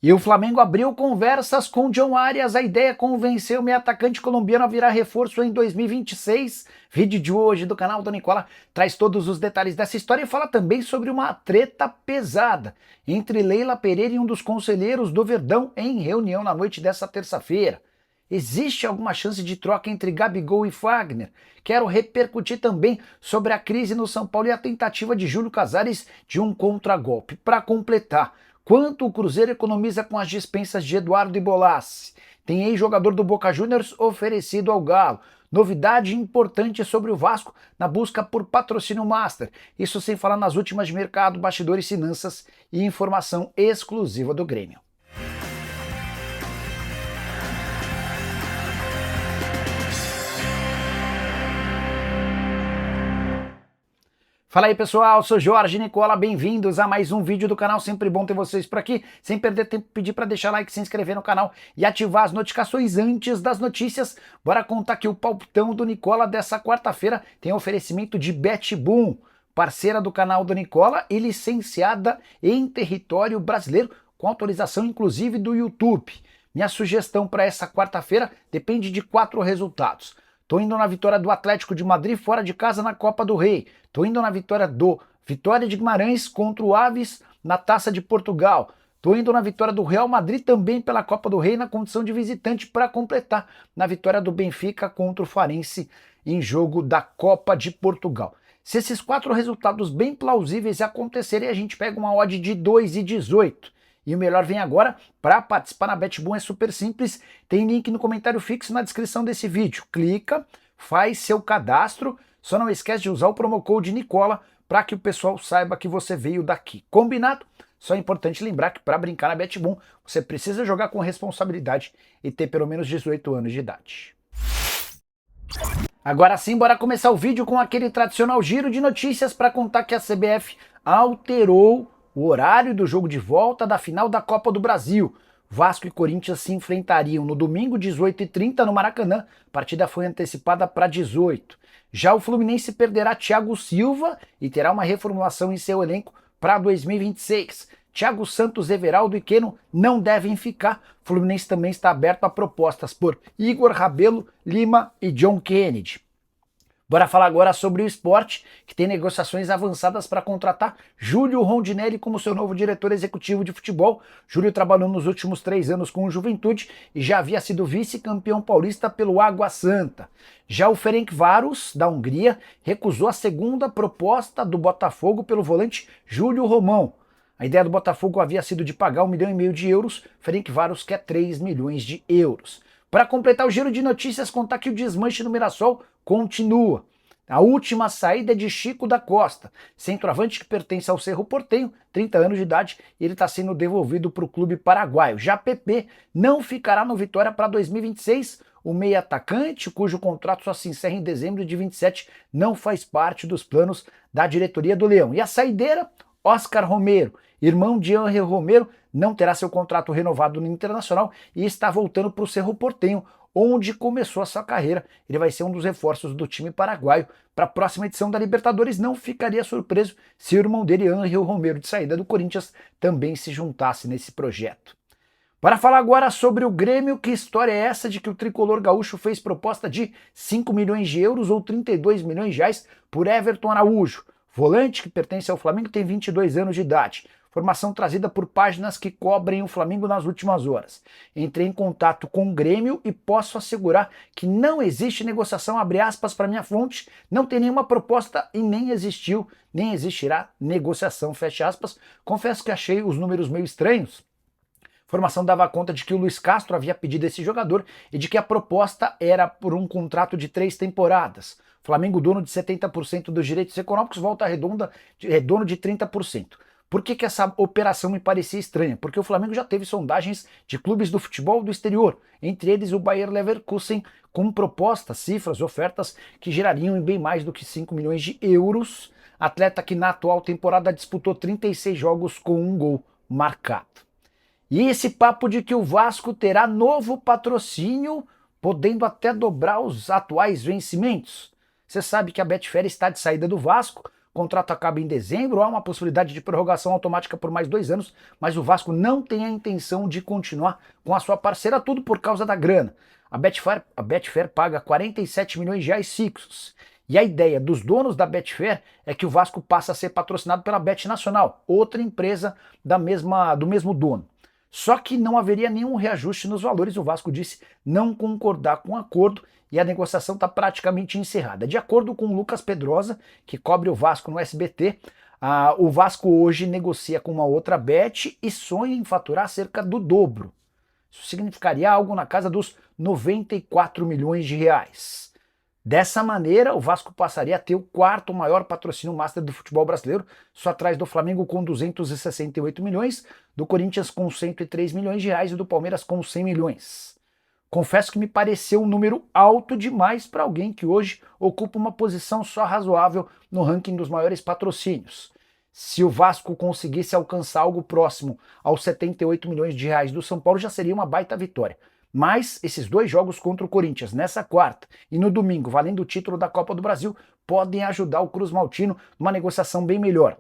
E o Flamengo abriu conversas com John Arias. A ideia é convencer o meio atacante colombiano a virar reforço em 2026. Vídeo de hoje do canal do Nicola traz todos os detalhes dessa história e fala também sobre uma treta pesada entre Leila Pereira e um dos conselheiros do Verdão em reunião na noite dessa terça-feira. Existe alguma chance de troca entre Gabigol e Fagner? Quero repercutir também sobre a crise no São Paulo e a tentativa de Júlio Casares de um contragolpe. Para completar, quanto o Cruzeiro economiza com as dispensas de Eduardo e Bolassi? Tem ex-jogador do Boca Juniors oferecido ao Galo. Novidade importante sobre o Vasco na busca por patrocínio master. Isso sem falar nas últimas de mercado, bastidores, finanças e informação exclusiva do Grêmio. Fala aí pessoal, sou Jorge Nicola, bem-vindos a mais um vídeo do canal, sempre bom ter vocês por aqui. Sem perder tempo, pedir para deixar like, se inscrever no canal e ativar as notificações antes das notícias. Bora contar que o palpitão do Nicola dessa quarta-feira tem oferecimento de Betboom, parceira do canal do Nicola e licenciada em território brasileiro, com autorização inclusive do YouTube. Minha sugestão para essa quarta-feira depende de 4 resultados. Tô indo na vitória do Atlético de Madrid fora de casa na Copa do Rei. Tô indo na vitória do Vitória de Guimarães contra o Aves na Taça de Portugal. Tô indo na vitória do Real Madrid também pela Copa do Rei na condição de visitante para completar na vitória do Benfica contra o Farense em jogo da Copa de Portugal. Se esses 4 resultados bem plausíveis acontecerem, a gente pega uma odd de 2,18. E o melhor vem agora. Para participar na Betboom é super simples, tem link no comentário fixo na descrição desse vídeo. Clica, faz seu cadastro, só não esquece de usar o promo code Nicola para que o pessoal saiba que você veio daqui. Combinado? Só é importante lembrar que para brincar na Betboom você precisa jogar com responsabilidade e ter pelo menos 18 anos de idade. Agora sim, bora começar o vídeo com aquele tradicional giro de notícias para contar que a CBF alterou o horário do jogo de volta da final da Copa do Brasil. Vasco e Corinthians se enfrentariam no domingo 18h30 no Maracanã. A partida foi antecipada para 18. Já o Fluminense perderá Thiago Silva e terá uma reformulação em seu elenco para 2026. Thiago Santos, Everaldo e Keno não devem ficar. O Fluminense também está aberto a propostas por Igor Rabelo, Lima e John Kennedy. Bora falar agora sobre o esporte, que tem negociações avançadas para contratar Júlio Rondinelli como seu novo diretor executivo de futebol. Júlio trabalhou nos últimos 3 anos com o Juventude e já havia sido vice-campeão paulista pelo Água Santa. Já o Ferencváros, da Hungria, recusou a segunda proposta do Botafogo pelo volante Júlio Romão. A ideia do Botafogo havia sido de pagar 1,5 milhão de euros, Ferencváros quer 3 milhões de euros. Para completar o giro de notícias, contar que o desmanche no Mirassol continua. A última saída é de Chico da Costa, centroavante que pertence ao Cerro Porteño, 30 anos de idade, e ele está sendo devolvido para o clube paraguaio. Já PP não ficará no Vitória para 2026. O meia atacante, cujo contrato só se encerra em dezembro de 27, não faz parte dos planos da diretoria do Leão. E a saideira, Oscar Romero, irmão de Ángel Romero, não terá seu contrato renovado no Internacional e está voltando para o Cerro Porteño, onde começou a sua carreira. Ele vai ser um dos reforços do time paraguaio para a próxima edição da Libertadores. Não ficaria surpreso se o irmão dele, Ángel Romero, de saída do Corinthians, também se juntasse nesse projeto. Para falar agora sobre o Grêmio, que história é essa de que o tricolor gaúcho fez proposta de 5 milhões de euros ou 32 milhões de reais por Everton Araújo? Volante que pertence ao Flamengo, tem 22 anos de idade. Formação trazida por páginas que cobrem o Flamengo nas últimas horas. Entrei em contato com o Grêmio e posso assegurar que não existe negociação, abre aspas para minha fonte, não tem nenhuma proposta e nem existiu, nem existirá negociação, fecha aspas. Confesso que achei os números meio estranhos. Informação dava conta de que o Luiz Castro havia pedido esse jogador e de que a proposta era por um contrato de 3 temporadas. Flamengo, dono de 70% dos direitos econômicos, volta redonda, é dono de 30%. Por que essa operação me parecia estranha? Porque o Flamengo já teve sondagens de clubes do futebol do exterior, entre eles o Bayer Leverkusen, com propostas, cifras, ofertas que gerariam em bem mais do que 5 milhões de euros. Atleta que na atual temporada disputou 36 jogos com 1 gol marcado. E esse papo de que o Vasco terá novo patrocínio, podendo até dobrar os atuais vencimentos. Você sabe que a Betfair está de saída do Vasco, O contrato acaba em dezembro, há uma possibilidade de prorrogação automática por mais 2 anos, mas o Vasco não tem a intenção de continuar com a sua parceira, tudo por causa da grana. A Betfair paga 47 milhões de reais fixos. E a ideia dos donos da Betfair é que o Vasco passe a ser patrocinado pela Bet Nacional, outra empresa do mesmo dono. Só que não haveria nenhum reajuste nos valores, o Vasco disse não concordar com o acordo e a negociação está praticamente encerrada. De acordo com o Lucas Pedrosa, que cobre o Vasco no SBT, o Vasco hoje negocia com uma outra bet e sonha em faturar cerca do dobro. Isso significaria algo na casa dos 94 milhões de reais. Dessa maneira, o Vasco passaria a ter o quarto maior patrocínio master do futebol brasileiro, só atrás do Flamengo com 268 milhões, do Corinthians com 103 milhões de reais e do Palmeiras com 100 milhões. Confesso que me pareceu um número alto demais para alguém que hoje ocupa uma posição só razoável no ranking dos maiores patrocínios. Se o Vasco conseguisse alcançar algo próximo aos 78 milhões de reais do São Paulo, já seria uma baita vitória. Mas esses 2 jogos contra o Corinthians, nessa quarta e no domingo, valendo o título da Copa do Brasil, podem ajudar o Cruz Maltino numa negociação bem melhor.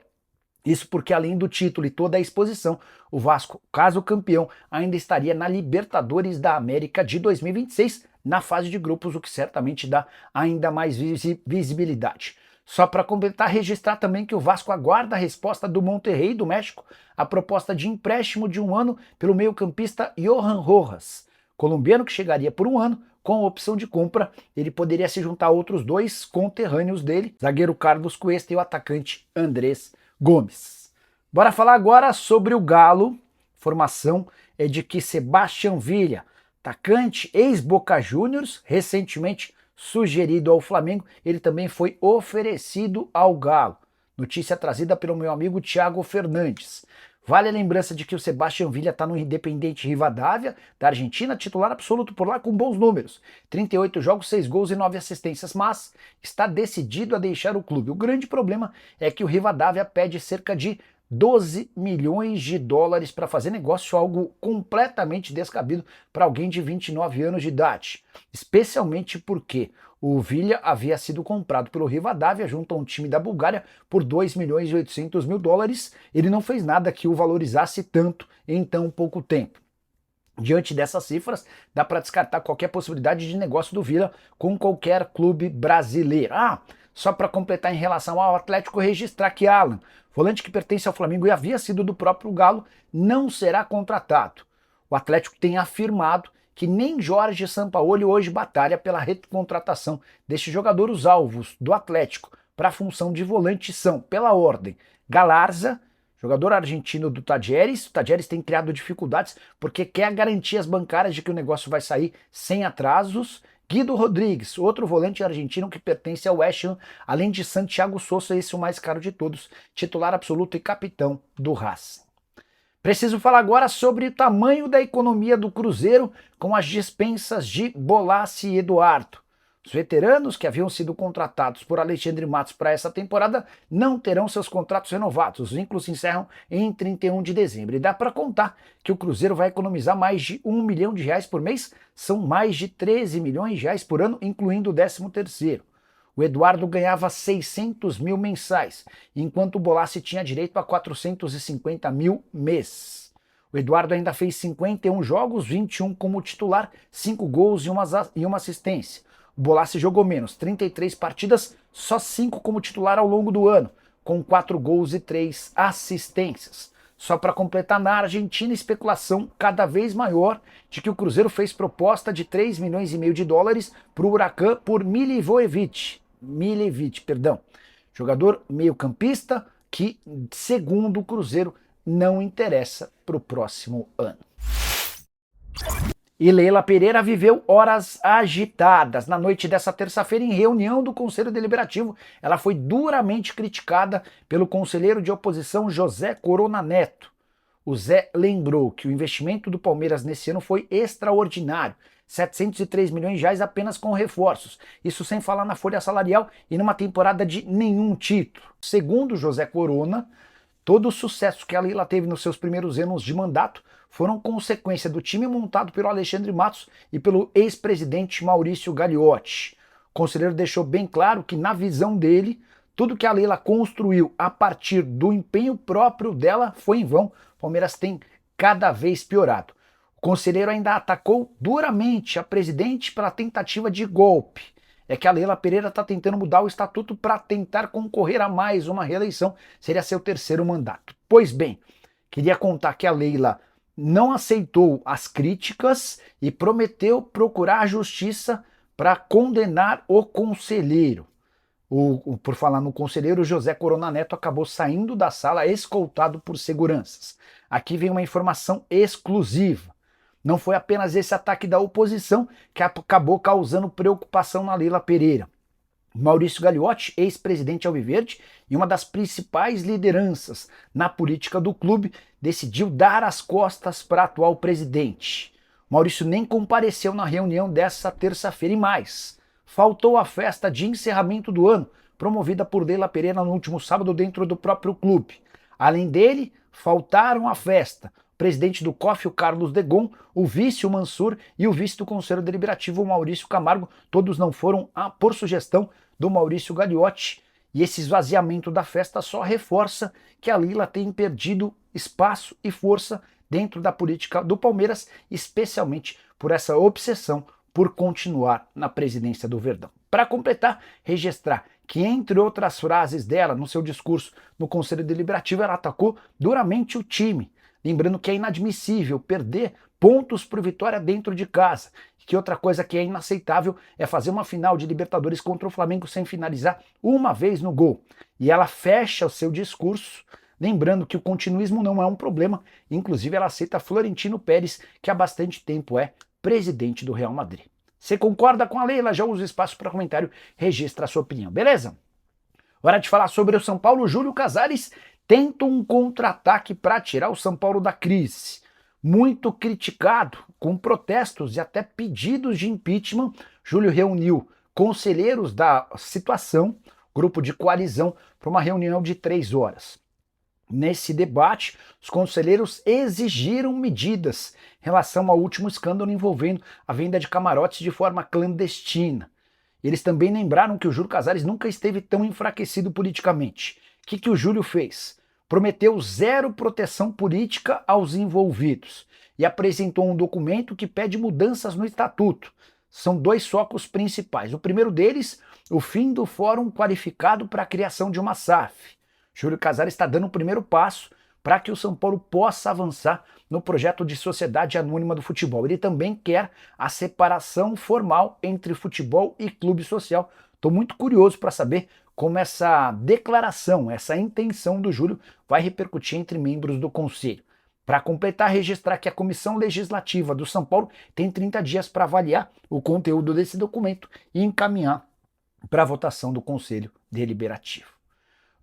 Isso porque, além do título e toda a exposição, o Vasco, caso campeão, ainda estaria na Libertadores da América de 2026, na fase de grupos, o que certamente dá ainda mais visibilidade. Só para completar, registrar também que o Vasco aguarda a resposta do Monterrey do México à proposta de empréstimo de 1 ano pelo meio-campista Johan Rojas, colombiano que chegaria por 1 ano, com a opção de compra. Ele poderia se juntar a outros 2 conterrâneos dele, zagueiro Carlos Cuesta e o atacante Andrés Gomes. Bora falar agora sobre o Galo. Informação é de que Sebastián Villa, atacante ex-Boca Juniors, recentemente sugerido ao Flamengo, ele também foi oferecido ao Galo. Notícia trazida pelo meu amigo Thiago Fernandes. Vale a lembrança de que o Sebastián Villa está no Independiente Rivadavia, da Argentina, titular absoluto por lá com bons números. 38 jogos, 6 gols e 9 assistências, mas está decidido a deixar o clube. O grande problema é que o Rivadavia pede cerca de 12 milhões de dólares para fazer negócio, algo completamente descabido para alguém de 29 anos de idade. Especialmente porque o Villa havia sido comprado pelo Rivadavia junto a um time da Bulgária por 2 milhões e 800 mil dólares. Ele não fez nada que o valorizasse tanto em tão pouco tempo. Diante dessas cifras, dá para descartar qualquer possibilidade de negócio do Villa com qualquer clube brasileiro. Só para completar em relação ao Atlético, registrar que Alan, volante que pertence ao Flamengo e havia sido do próprio Galo, não será contratado. O Atlético tem afirmado que nem Jorge Sampaoli hoje batalha pela recontratação deste jogador. Os alvos do Atlético para a função de volante são, pela ordem, Galarza, jogador argentino do Talleres. O Talleres tem criado dificuldades porque quer garantias bancárias de que o negócio vai sair sem atrasos. Guido Rodrigues, outro volante argentino que pertence ao West Ham, além de Santiago Sousa, esse o mais caro de todos, titular absoluto e capitão do Racing. Preciso falar agora sobre o tamanho da economia do Cruzeiro com as dispensas de Bolassi e Eduardo. Os veteranos que haviam sido contratados por Alexandre Matos para essa temporada não terão seus contratos renovados. Os vínculos se encerram em 31 de dezembro. E dá para contar que o Cruzeiro vai economizar mais de R$1 milhão por mês. São mais de 13 milhões de reais por ano, incluindo o 13º. O Eduardo ganhava 600 mil mensais, enquanto o Bolassi tinha direito a 450 mil mês. O Eduardo ainda fez 51 jogos, 21 como titular, 5 gols e uma assistência. O Bolassi jogou menos, 33 partidas, só 5 como titular ao longo do ano, com 4 gols e 3 assistências. Só para completar, na Argentina, especulação cada vez maior de que o Cruzeiro fez proposta de 3 milhões e meio de dólares para o Huracan por Milivojevic, jogador meio-campista que, segundo o Cruzeiro, não interessa para o próximo ano. E Leila Pereira viveu horas agitadas. Na noite dessa terça-feira, em reunião do Conselho Deliberativo, ela foi duramente criticada pelo conselheiro de oposição José Corona Neto. O Zé lembrou que o investimento do Palmeiras nesse ano foi extraordinário. 703 milhões de reais apenas com reforços. Isso sem falar na folha salarial e numa temporada de nenhum título. Segundo José Corona, todo o sucesso que a Leila teve nos seus primeiros anos de mandato foram consequência do time montado pelo Alexandre Matos e pelo ex-presidente Maurício Gagliotti. O conselheiro deixou bem claro que, na visão dele, Tudo que a Leila construiu a partir do empenho próprio dela foi em vão. O Palmeiras tem cada vez piorado. O conselheiro ainda atacou duramente a presidente pela tentativa de golpe. É que a Leila Pereira está tentando mudar o estatuto para tentar concorrer a mais uma reeleição. Seria seu terceiro mandato. Pois bem, queria contar que a Leila não aceitou as críticas e prometeu procurar a justiça para condenar o conselheiro. Por falar no conselheiro, José Corona Neto acabou saindo da sala escoltado por seguranças. Aqui vem uma informação exclusiva. Não foi apenas esse ataque da oposição que acabou causando preocupação na Leila Pereira. Maurício Gagliotti, ex-presidente alviverde e uma das principais lideranças na política do clube, decidiu dar as costas para o atual presidente. Maurício nem compareceu na reunião dessa terça-feira e mais. Faltou a festa de encerramento do ano, promovida por Leila Pereira no último sábado dentro do próprio clube. Além dele, faltaram a festa o presidente do COF, o Carlos Degon, o vice, o Mansur, e o vice do Conselho Deliberativo, o Maurício Camargo. Todos não foram por sugestão do Maurício Gagliotti. E esse esvaziamento da festa só reforça que a Leila tem perdido espaço e força dentro da política do Palmeiras, especialmente por essa obsessão por continuar na presidência do Verdão. Para completar, registrar que, entre outras frases dela no seu discurso no Conselho Deliberativo, ela atacou duramente o time, lembrando que é inadmissível perder pontos por Vitória dentro de casa, que outra coisa que é inaceitável é fazer uma final de Libertadores contra o Flamengo sem finalizar uma vez no gol. E ela fecha o seu discurso lembrando que o continuismo não é um problema, inclusive ela aceita Florentino Pérez, que há bastante tempo é presidente do Real Madrid. Você concorda com a Leila? Já usa o espaço para comentário, registra a sua opinião, beleza? Hora de falar sobre o São Paulo. Júlio Casares tenta um contra-ataque para tirar o São Paulo da crise. Muito criticado, com protestos e até pedidos de impeachment, Júlio reuniu conselheiros da situação, grupo de coalizão, para uma reunião de 3 horas. Nesse debate, os conselheiros exigiram medidas em relação ao último escândalo envolvendo a venda de camarotes de forma clandestina. Eles também lembraram que o Júlio Casares nunca esteve tão enfraquecido politicamente. O que o Júlio fez? Prometeu zero proteção política aos envolvidos e apresentou um documento que pede mudanças no estatuto. São 2 focos principais. O primeiro deles, o fim do Fórum Qualificado para a criação de uma SAF. Júlio Casares está dando o primeiro passo para que o São Paulo possa avançar no projeto de sociedade anônima do futebol. Ele também quer a separação formal entre futebol e clube social. Estou muito curioso para saber como essa declaração, essa intenção do Júlio vai repercutir entre membros do Conselho. Para completar, registrar que a Comissão Legislativa do São Paulo tem 30 dias para avaliar o conteúdo desse documento e encaminhar para a votação do Conselho Deliberativo.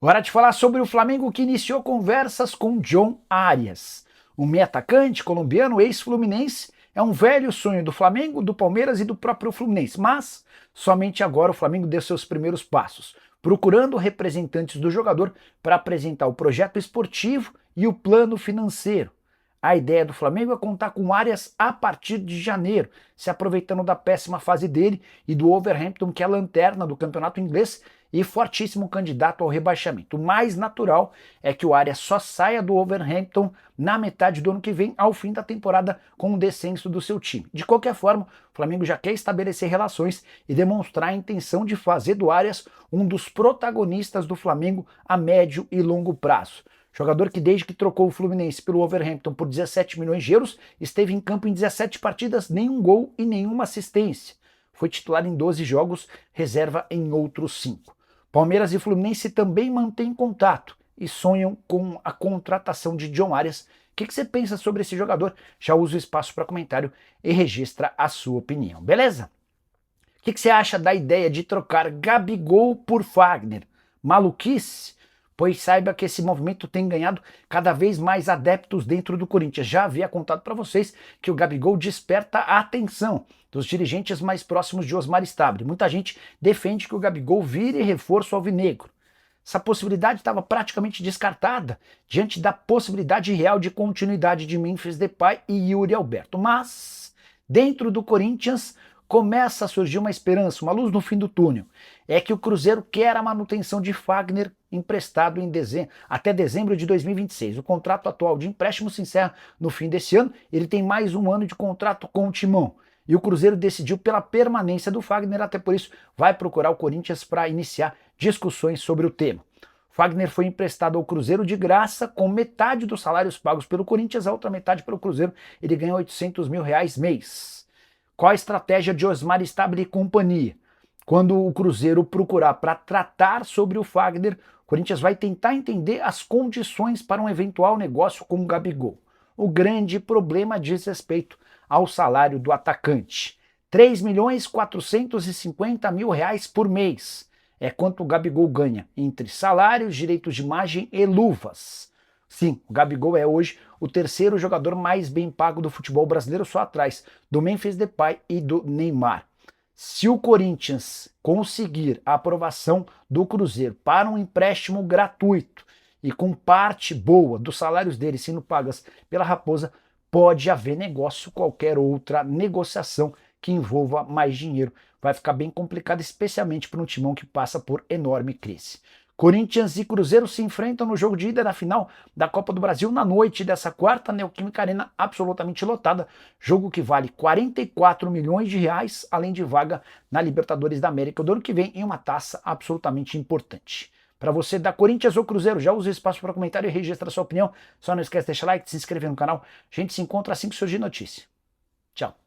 Hora de falar sobre o Flamengo, que iniciou conversas com John Arias. O meio atacante colombiano, ex-fluminense, é um velho sonho do Flamengo, do Palmeiras e do próprio Fluminense, mas somente agora o Flamengo deu seus primeiros passos, procurando representantes do jogador para apresentar o projeto esportivo e o plano financeiro. A ideia do Flamengo é contar com Arias a partir de janeiro, se aproveitando da péssima fase dele e do Wolverhampton, que é a lanterna do campeonato inglês e fortíssimo candidato ao rebaixamento. O mais natural é que o Arias só saia do Wolverhampton na metade do ano que vem, ao fim da temporada, com o descenso do seu time. De qualquer forma, o Flamengo já quer estabelecer relações e demonstrar a intenção de fazer do Arias um dos protagonistas do Flamengo a médio e longo prazo. Jogador que desde que trocou o Fluminense pelo Wolverhampton por 17 milhões de euros, esteve em campo em 17 partidas, nenhum gol e nenhuma assistência. Foi titular em 12 jogos, reserva em outros 5. Palmeiras e Fluminense também mantêm contato e sonham com a contratação de John Arias. O que você pensa sobre esse jogador? Já usa o espaço para comentário e registra a sua opinião, beleza? O que você acha da ideia de trocar Gabigol por Fagner? Maluquice? Pois saiba que esse movimento tem ganhado cada vez mais adeptos dentro do Corinthians. Já havia contado para vocês que o Gabigol desperta a atenção dos dirigentes mais próximos de Osmar Stabile. Muita gente defende que o Gabigol vire reforço alvinegro. Essa possibilidade estava praticamente descartada diante da possibilidade real de continuidade de Memphis Depay e Yuri Alberto. Mas, dentro do Corinthians, começa a surgir uma esperança, uma luz no fim do túnel. É que o Cruzeiro quer a manutenção de Fagner emprestado até dezembro de 2026. O contrato atual de empréstimo se encerra no fim desse ano. Ele tem mais um ano de contrato com o Timão. E o Cruzeiro decidiu pela permanência do Fagner, até por isso vai procurar o Corinthians para iniciar discussões sobre o tema. Fagner foi emprestado ao Cruzeiro de graça, com metade dos salários pagos pelo Corinthians, a outra metade pelo Cruzeiro. Ele ganha R$800 mil mês. Qual a estratégia de Osmar Stabile e companhia? Quando o Cruzeiro procurar para tratar sobre o Fagner, o Corinthians vai tentar entender as condições para um eventual negócio com o Gabigol. O grande problema diz respeito ao salário do atacante. R$3.450.000 por mês. É quanto o Gabigol ganha entre salários, direitos de imagem e luvas. Sim, o Gabigol é hoje o terceiro jogador mais bem pago do futebol brasileiro, só atrás do Memphis Depay e do Neymar. Se o Corinthians conseguir a aprovação do Cruzeiro para um empréstimo gratuito e com parte boa dos salários dele sendo pagas pela Raposa, pode haver negócio, qualquer outra negociação que envolva mais dinheiro. Vai ficar bem complicado, especialmente para um timão que passa por enorme crise. Corinthians e Cruzeiro se enfrentam no jogo de ida da final da Copa do Brasil na noite dessa quarta, Neoquímica Arena absolutamente lotada, jogo que vale R$44 milhões, além de vaga na Libertadores da América do ano que vem em uma taça absolutamente importante. Para você da Corinthians ou Cruzeiro, já usa o espaço para comentário e registra sua opinião. Só não esquece de deixar like, de se inscrever no canal. A gente se encontra assim que surgir notícia. Tchau.